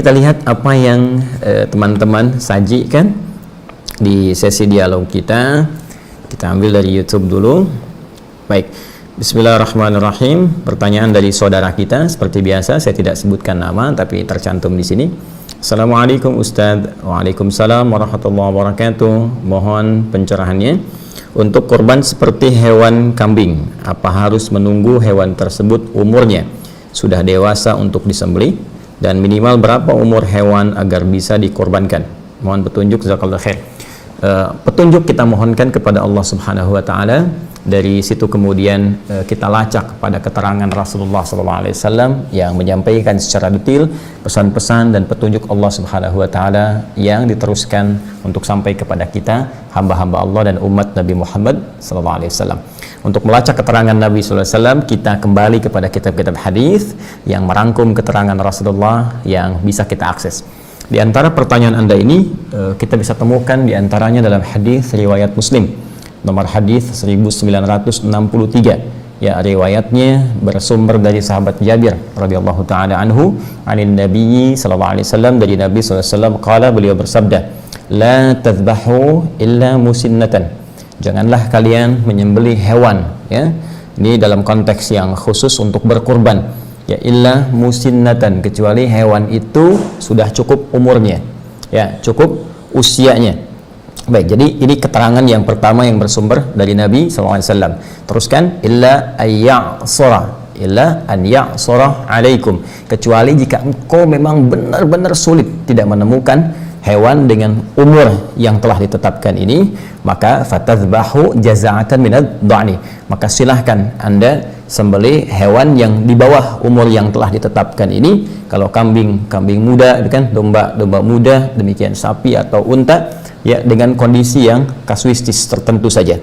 Kita lihat apa yang teman-teman sajikan di sesi dialog kita. Kita ambil dari YouTube dulu. Baik, Bismillahirrahmanirrahim. Pertanyaan dari saudara kita, seperti biasa saya tidak sebutkan nama tapi tercantum di sini. Assalamualaikum Ustadz. Waalaikumsalam warahmatullahi wabarakatuh. Mohon pencerahannya. Untuk korban seperti hewan kambing, apa harus menunggu hewan tersebut umurnya sudah dewasa untuk disembelih? Dan minimal berapa umur hewan agar bisa dikorbankan? Mohon petunjuk, jazakallahu khair. Petunjuk kita mohonkan kepada Allah Subhanahu wa taala. Dari situ kemudian kita lacak pada keterangan Rasulullah SAW yang menyampaikan secara detail pesan-pesan dan petunjuk Allah Subhanahu wa taala yang diteruskan untuk sampai kepada kita hamba-hamba Allah dan umat Nabi Muhammad SAW. Untuk melacak keterangan Nabi SAW, kita kembali kepada kitab-kitab hadis yang merangkum keterangan Rasulullah yang bisa kita akses. Di antara pertanyaan Anda ini, kita bisa temukan di antaranya dalam hadis riwayat Muslim, nomor hadis 1963. Ya, riwayatnya bersumber dari sahabat Jabir radhiyallahu taala anhu, anin Nabi sallallahu alaihi wasallam, dari Nabi sallallahu alaihi wasallam qala, beliau bersabda, la tadhbahu illa musinnatan. Janganlah kalian menyembelih hewan, ya. Ini dalam konteks yang khusus untuk berkurban. Ya, illa musinnatan, kecuali hewan itu sudah cukup umurnya. Ya, cukup usianya. Baik, jadi ini keterangan yang pertama yang bersumber dari Nabi SAW. Teruskan, illa an ya'sura alaikum, kecuali jika engkau memang benar-benar sulit tidak menemukan hewan dengan umur yang telah ditetapkan ini, maka fatadhbahu jaza'atan minad dha'ni, maka silahkan Anda sembelih hewan yang di bawah umur yang telah ditetapkan ini. Kalau kambing muda, kan, domba muda, demikian sapi atau unta, ya, dengan kondisi yang kasuistis tertentu saja.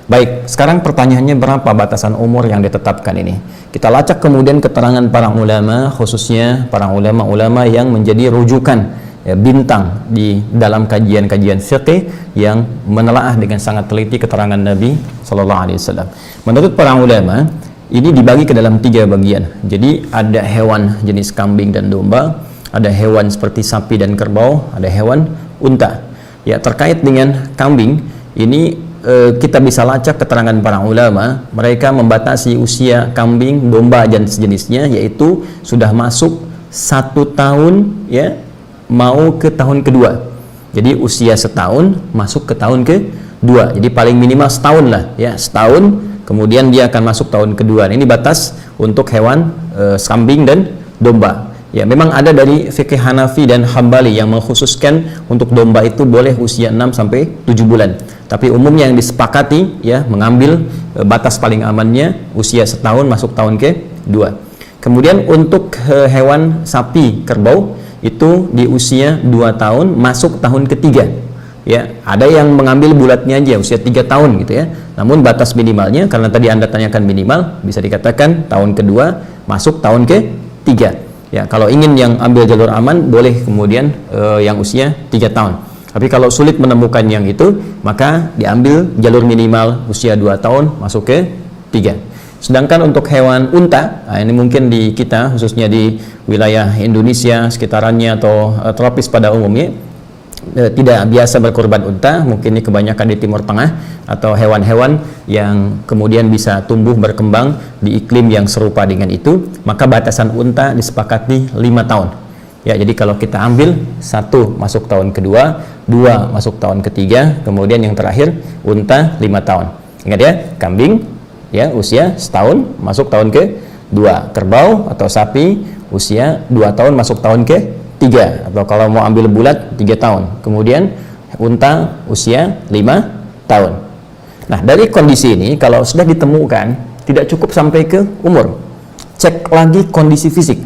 Baik, sekarang pertanyaannya, berapa batasan umur yang ditetapkan ini? Kita lacak kemudian keterangan para ulama, khususnya para ulama-ulama yang menjadi rujukan, ya, bintang di dalam kajian-kajian fiqih yang menelaah dengan sangat teliti keterangan Nabi Sallallahu Alaihi Wasallam. Menurut para ulama, ini dibagi ke dalam 3 bagian. Jadi ada hewan jenis kambing dan domba, ada hewan seperti sapi dan kerbau, ada hewan unta. Ya, terkait dengan kambing ini, kita bisa lacak keterangan para ulama. Mereka membatasi usia kambing, domba dan sejenisnya, yaitu sudah masuk 1 tahun, ya, mau ke tahun kedua. Jadi usia setahun masuk ke tahun kedua. Jadi paling minimal setahun lah, ya, setahun, kemudian dia akan masuk tahun kedua. Ini batas untuk hewan kambing dan domba. Ya, memang ada dari fikih Hanafi dan Hambali yang mengkhususkan untuk domba itu boleh usia 6 sampai 7 bulan. Tapi umumnya yang disepakati, ya, mengambil batas paling amannya usia setahun masuk tahun kedua. Kemudian untuk hewan sapi, kerbau, itu di usia 2 tahun masuk tahun ketiga. Ya, ada yang mengambil bulatnya aja usia 3 tahun gitu, ya. Namun batas minimalnya, karena tadi Anda tanyakan minimal, bisa dikatakan tahun kedua masuk tahun ketiga. Ya, kalau ingin yang ambil jalur aman, boleh kemudian yang usia 3 tahun. Tapi kalau sulit menemukan yang itu, maka diambil jalur minimal usia 2 tahun masuk ke 3. Sedangkan untuk hewan unta, nah ini mungkin di kita, khususnya di wilayah Indonesia sekitarannya atau tropis pada umumnya, tidak biasa berkorban unta. Mungkin ini kebanyakan di Timur Tengah, atau hewan-hewan yang kemudian bisa tumbuh berkembang di iklim yang serupa dengan itu. Maka batasan unta disepakati 5 tahun. Ya, jadi kalau kita ambil 1 masuk tahun kedua, 2 masuk tahun ketiga, kemudian yang terakhir unta 5 tahun. Ingat ya, kambing, ya, usia setahun masuk tahun kedua, kerbau atau sapi usia 2 tahun masuk tahun ketiga, atau kalau mau ambil bulat 3 tahun, kemudian unta usia 5 tahun. Nah, dari kondisi ini, kalau sudah ditemukan tidak cukup sampai ke umur, cek lagi kondisi fisik,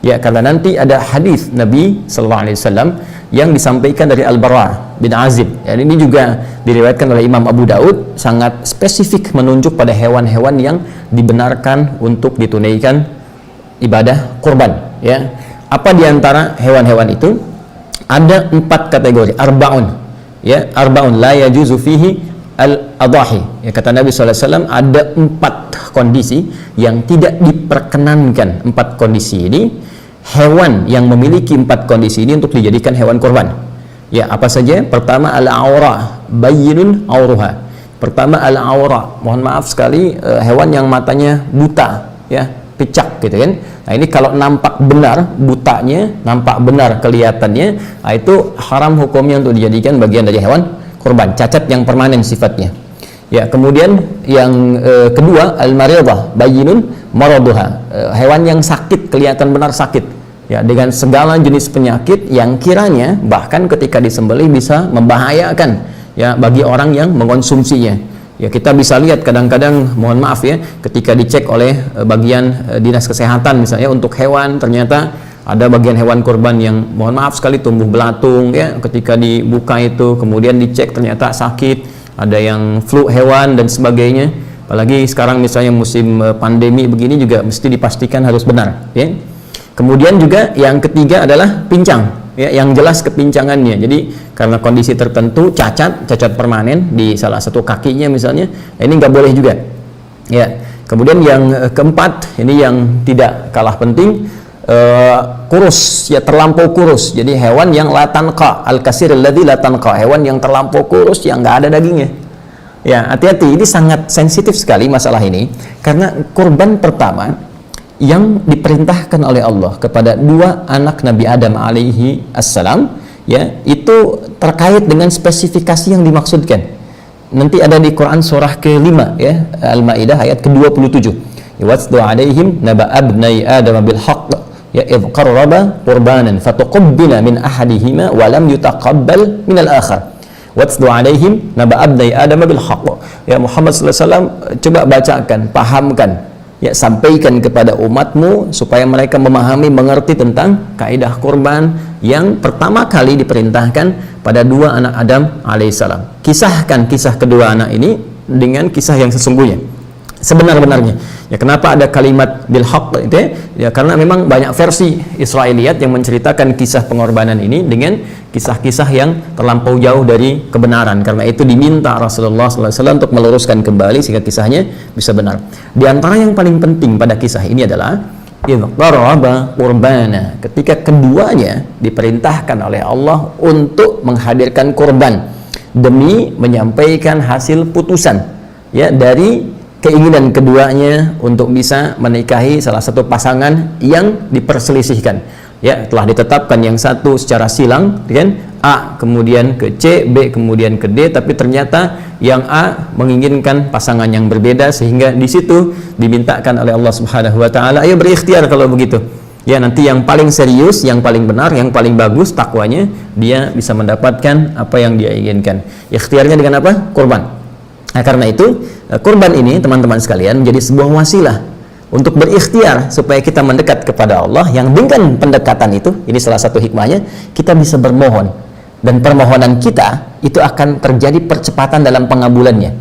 ya, karena nanti ada hadis Nabi Sallallahu Alaihi Wasallam yang disampaikan dari Al-Bara bin Azib. Ya, ini juga diriwayatkan oleh Imam Abu Daud, sangat spesifik menunjuk pada hewan-hewan yang dibenarkan untuk ditunaikan ibadah kurban. Ya, apa diantara hewan-hewan itu? Ada 4 kategori, arba'un. Ya, arba'un la yajuzu fihi al-adahi. Ya, kata Nabi SAW, ada 4 kondisi yang tidak diperkenankan. 4 kondisi ini hewan yang memiliki 4 kondisi ini untuk dijadikan hewan kurban. Ya, apa saja? Pertama, al-aura, bayyinun auruha. Pertama, al-aura. Mohon maaf sekali, hewan yang matanya buta, ya, picak gitu kan. Nah, ini kalau nampak benar butanya, nampak benar kelihatannya, nah itu haram hukumnya untuk dijadikan bagian dari hewan kurban, cacat yang permanen sifatnya. Ya, kemudian yang kedua, al-maridah, bayyinun maraduha. Hewan yang sakit, kelihatan benar sakit. Ya, dengan segala jenis penyakit yang kiranya bahkan ketika disembelih bisa membahayakan ya bagi orang yang mengkonsumsinya. Ya, kita bisa lihat kadang-kadang, mohon maaf ya, ketika dicek oleh bagian dinas kesehatan misalnya untuk hewan, ternyata ada bagian hewan kurban yang mohon maaf sekali tumbuh belatung ya, ketika dibuka itu kemudian dicek ternyata sakit, ada yang flu hewan dan sebagainya. Apalagi sekarang misalnya musim pandemi begini juga mesti dipastikan harus benar ya. Kemudian juga yang ketiga adalah pincang ya, yang jelas kepincangannya. Jadi karena kondisi tertentu cacat permanen di salah satu kakinya misalnya, ini nggak boleh juga ya. Kemudian yang keempat, ini yang tidak kalah penting, kurus ya, terlampau kurus. Jadi hewan yang la tanqa, al-kasir alladzi la tanqa, hewan yang terlampau kurus yang nggak ada dagingnya. Ya, hati-hati, ini sangat sensitif sekali masalah ini, karena kurban pertama yang diperintahkan oleh Allah kepada 2 anak Nabi Adam alaihi assalam ya, itu terkait dengan spesifikasi yang dimaksudkan. Nanti ada di Quran surah ke-5 ya, Al-Maidah ayat ke-27. Watsdu alaihim naba abnai adam bil haqq ya idh qarraba qurbanan fatuqabbala min ahadihima wa lam yutaqabbal min al-akhar. Watsdu alaihim naba abnai adam bil haqq. Ya Muhammad sallallahu alaihi wasallam, coba bacakan, pahamkan ya, sampaikan kepada umatmu supaya mereka memahami, mengerti tentang kaidah kurban yang pertama kali diperintahkan pada 2 anak Adam alaihissalam. Kisahkan kisah kedua anak ini dengan kisah yang sesungguhnya, sebenar-benarnya. Ya, kenapa ada kalimat bil haqq itu ya? Karena memang banyak versi Israiliyat yang menceritakan kisah pengorbanan ini dengan kisah-kisah yang terlampau jauh dari kebenaran. Karena itu diminta Rasulullah SAW untuk meluruskan kembali sehingga kisahnya bisa benar. Di antara yang paling penting pada kisah ini adalah idh qarraba qurbana, ketika keduanya diperintahkan oleh Allah untuk menghadirkan kurban demi menyampaikan hasil putusan ya dari keinginan keduanya untuk bisa menikahi salah satu pasangan yang diperselisihkan. Ya, telah ditetapkan yang satu secara silang, kan? A kemudian ke C, B kemudian ke D, tapi ternyata yang A menginginkan pasangan yang berbeda, sehingga di situ dimintakan oleh Allah Subhanahu wa taala, ayo berikhtiar kalau begitu. Ya, nanti yang paling serius, yang paling benar, yang paling bagus takwanya, dia bisa mendapatkan apa yang dia inginkan. Ikhtiarnya dengan apa? Kurban. Nah, karena itu kurban ini teman-teman sekalian menjadi sebuah wasilah untuk berikhtiar supaya kita mendekat kepada Allah, yang dengan pendekatan itu, ini salah satu hikmahnya, kita bisa bermohon, dan permohonan kita itu akan terjadi percepatan dalam pengabulannya.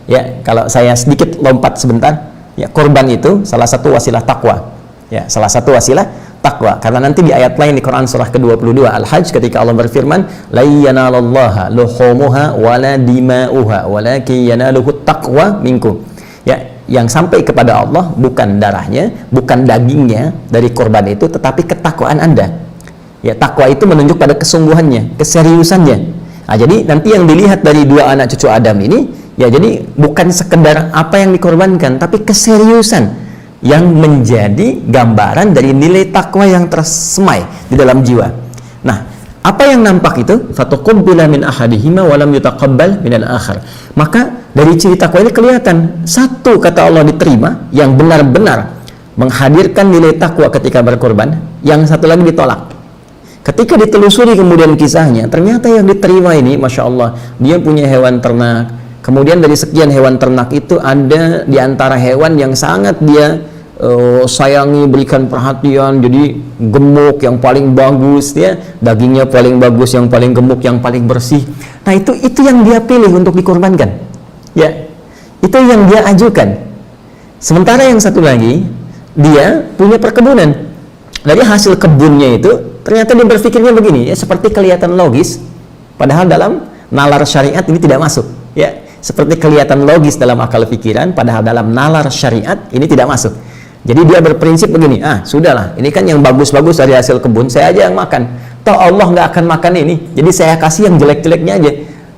Ya, kalau saya sedikit lompat sebentar, ya, kurban itu salah satu wasilah takwa. Ya, salah satu wasilah takwa, karena nanti di ayat lain di Quran surah ke-22 Al-Hajj ketika Allah berfirman la yanalallaha luhumuha wala dima'uha walakin yanaluhu taqwa minkum. Ya, yang sampai kepada Allah bukan darahnya, bukan dagingnya dari korban itu, tetapi ketakwaan Anda. Ya, takwa itu menunjuk pada kesungguhannya, keseriusannya. Nah, jadi nanti yang dilihat dari 2 anak cucu Adam ini, ya, jadi bukan sekedar apa yang dikorbankan, tapi keseriusan yang menjadi gambaran dari nilai takwa yang tersemai di dalam jiwa. Nah, apa yang nampak itu? Fatuqabbala min ahadihima wa lam yutaqabbal min al-akhar. Maka dari ciri takwa ini kelihatan, satu kata Allah diterima, yang benar-benar menghadirkan nilai takwa ketika berkorban, yang satu lagi ditolak. Ketika ditelusuri kemudian kisahnya, ternyata yang diterima ini, Masya Allah, dia punya hewan ternak. Kemudian dari sekian hewan ternak itu ada di antara hewan yang sangat dia sayangi, berikan perhatian, jadi gemuk yang paling bagus ya, dagingnya paling bagus, yang paling gemuk, yang paling bersih. Nah, itu yang dia pilih untuk dikorbankan. Ya, itu yang dia ajukan. Sementara yang satu lagi, dia punya perkebunan. Dari hasil kebunnya itu, ternyata dia berpikirnya begini, ya, seperti kelihatan logis, padahal dalam nalar syariat ini tidak masuk. Ya, seperti kelihatan logis dalam akal pikiran, padahal dalam nalar syariat ini tidak masuk. Jadi dia berprinsip begini, sudahlah, ini kan yang bagus-bagus dari hasil kebun, saya aja yang makan. Toh Allah nggak akan makan ini, jadi saya kasih yang jelek-jeleknya aja.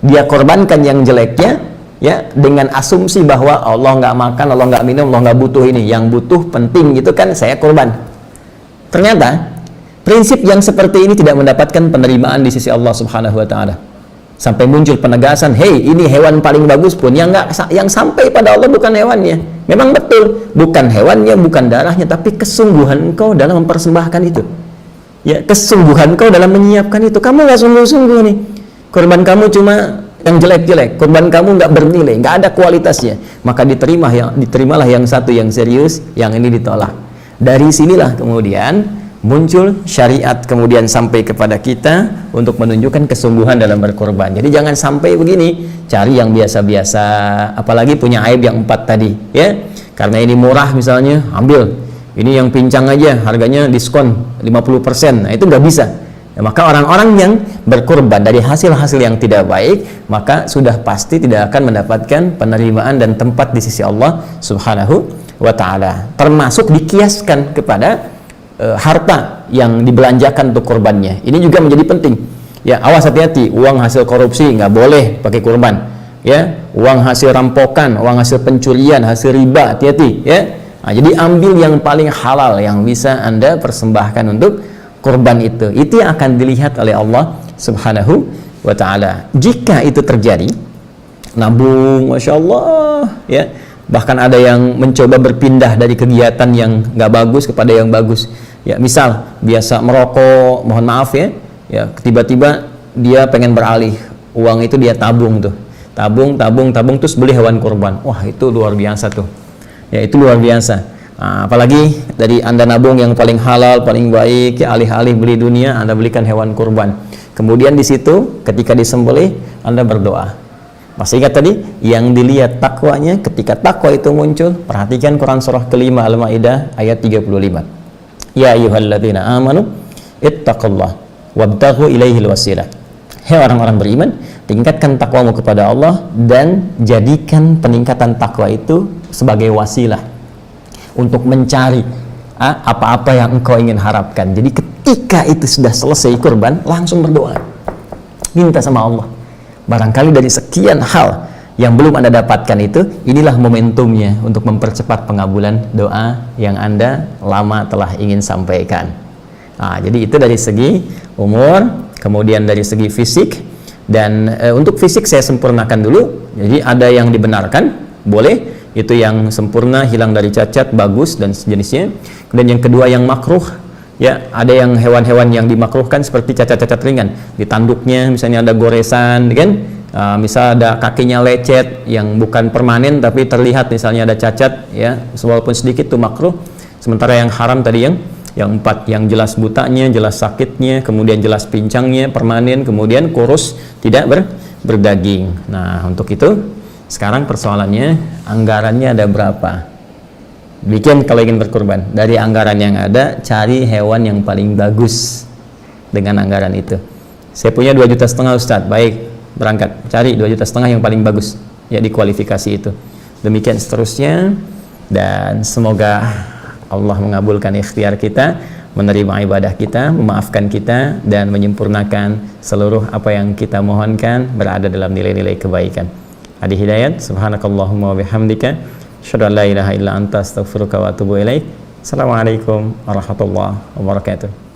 Dia korbankan yang jeleknya, ya, dengan asumsi bahwa Allah nggak makan, Allah nggak minum, Allah nggak butuh ini. Yang butuh penting gitu kan, saya korban. Ternyata prinsip yang seperti ini tidak mendapatkan penerimaan di sisi Allah Subhanahu wa Ta'ala. Sampai muncul penegasan, hey, ini hewan paling bagus pun yang sampai pada Allah bukan hewannya. Memang betul, bukan hewannya, bukan darahnya, tapi kesungguhan engkau dalam mempersembahkan itu. Ya, kesungguhan engkau dalam menyiapkan itu. Kamu nggak sungguh-sungguh nih. Korban kamu cuma yang jelek-jelek, korban kamu nggak bernilai, nggak ada kualitasnya. Maka diterimalah yang satu yang serius, yang ini ditolak. Dari sinilah kemudian muncul syariat kemudian sampai kepada kita untuk menunjukkan kesungguhan dalam berkorban. Jadi jangan sampai begini, cari yang biasa-biasa, apalagi punya aib yang 4 tadi, ya. Karena ini murah misalnya, ambil. Ini yang pincang aja, harganya diskon 50%. Nah, itu nggak bisa. Ya, maka orang-orang yang berkorban dari hasil-hasil yang tidak baik, maka sudah pasti tidak akan mendapatkan penerimaan dan tempat di sisi Allah Subhanahu wa Ta'ala. Termasuk dikiaskan kepada harta yang dibelanjakan untuk korbannya. Ini juga menjadi penting. Ya, awas, hati-hati, uang hasil korupsi nggak boleh pakai kurban. Ya, uang hasil rampokan, uang hasil pencurian, hasil riba, hati-hati. Ya, nah, jadi ambil yang paling halal yang bisa Anda persembahkan untuk kurban itu. Itu yang akan dilihat oleh Allah Subhanahu wa Ta'ala. Jika itu terjadi, nabung, masya Allah, ya. Bahkan ada yang mencoba berpindah dari kegiatan yang nggak bagus kepada yang bagus. Ya, misal biasa merokok, mohon maaf ya, tiba-tiba dia pengen beralih, uang itu dia tabung tuh, tabung terus beli hewan kurban. Wah, itu luar biasa tuh. Ya, itu luar biasa. Nah, apalagi dari Anda nabung yang paling halal, paling baik, ya, alih-alih beli dunia, Anda belikan hewan kurban. Kemudian di situ ketika disembelih, Anda berdoa. Masih ingat tadi? Yang dilihat takwanya. Ketika takwa itu muncul, perhatikan Quran surah kelima Al-Maidah ayat 35. Ya ayyuhalladzina amanu ittaqullah wabtaghu ilaihil wasilah. Hei orang-orang beriman, tingkatkan takwamu kepada Allah dan jadikan peningkatan takwa itu sebagai wasilah untuk mencari apa-apa yang engkau ingin harapkan. Jadi ketika itu sudah selesai kurban, langsung berdoa, minta sama Allah. Barangkali dari sekian hal yang belum Anda dapatkan itu, inilah momentumnya untuk mempercepat pengabulan doa yang Anda lama telah ingin sampaikan. Nah, jadi itu dari segi umur, kemudian dari segi fisik. Dan untuk fisik saya sempurnakan dulu. Jadi ada yang dibenarkan, boleh, itu yang sempurna, hilang dari cacat, bagus dan sejenisnya. Kemudian yang kedua yang makruh, ya, ada yang hewan-hewan yang dimakruhkan seperti cacat-cacat ringan di tanduknya, misalnya ada goresan, kan? Misal ada kakinya lecet yang bukan permanen tapi terlihat misalnya ada cacat, ya, walaupun sedikit itu makruh. Sementara yang haram tadi yang 4, yang jelas butanya, jelas sakitnya, kemudian jelas pincangnya, permanen, kemudian kurus, tidak berdaging. Nah, untuk itu sekarang persoalannya, anggarannya ada berapa? Bikin kalau ingin berkurban, dari anggaran yang ada, cari hewan yang paling bagus dengan anggaran itu. Saya punya 2,5 juta Ustadz, baik, berangkat, cari 2,5 juta yang paling bagus, ya, di kualifikasi itu. Demikian seterusnya, dan semoga Allah mengabulkan ikhtiar kita, menerima ibadah kita, memaafkan kita, dan menyempurnakan seluruh apa yang kita mohonkan berada dalam nilai-nilai kebaikan. Adi Hidayat, subhanakallahumma wa bihamdika, asyhadu an la ilaha illa anta astaghfiruka wa atubu ilaik. Assalamualaikum warahmatullahi wabarakatuh.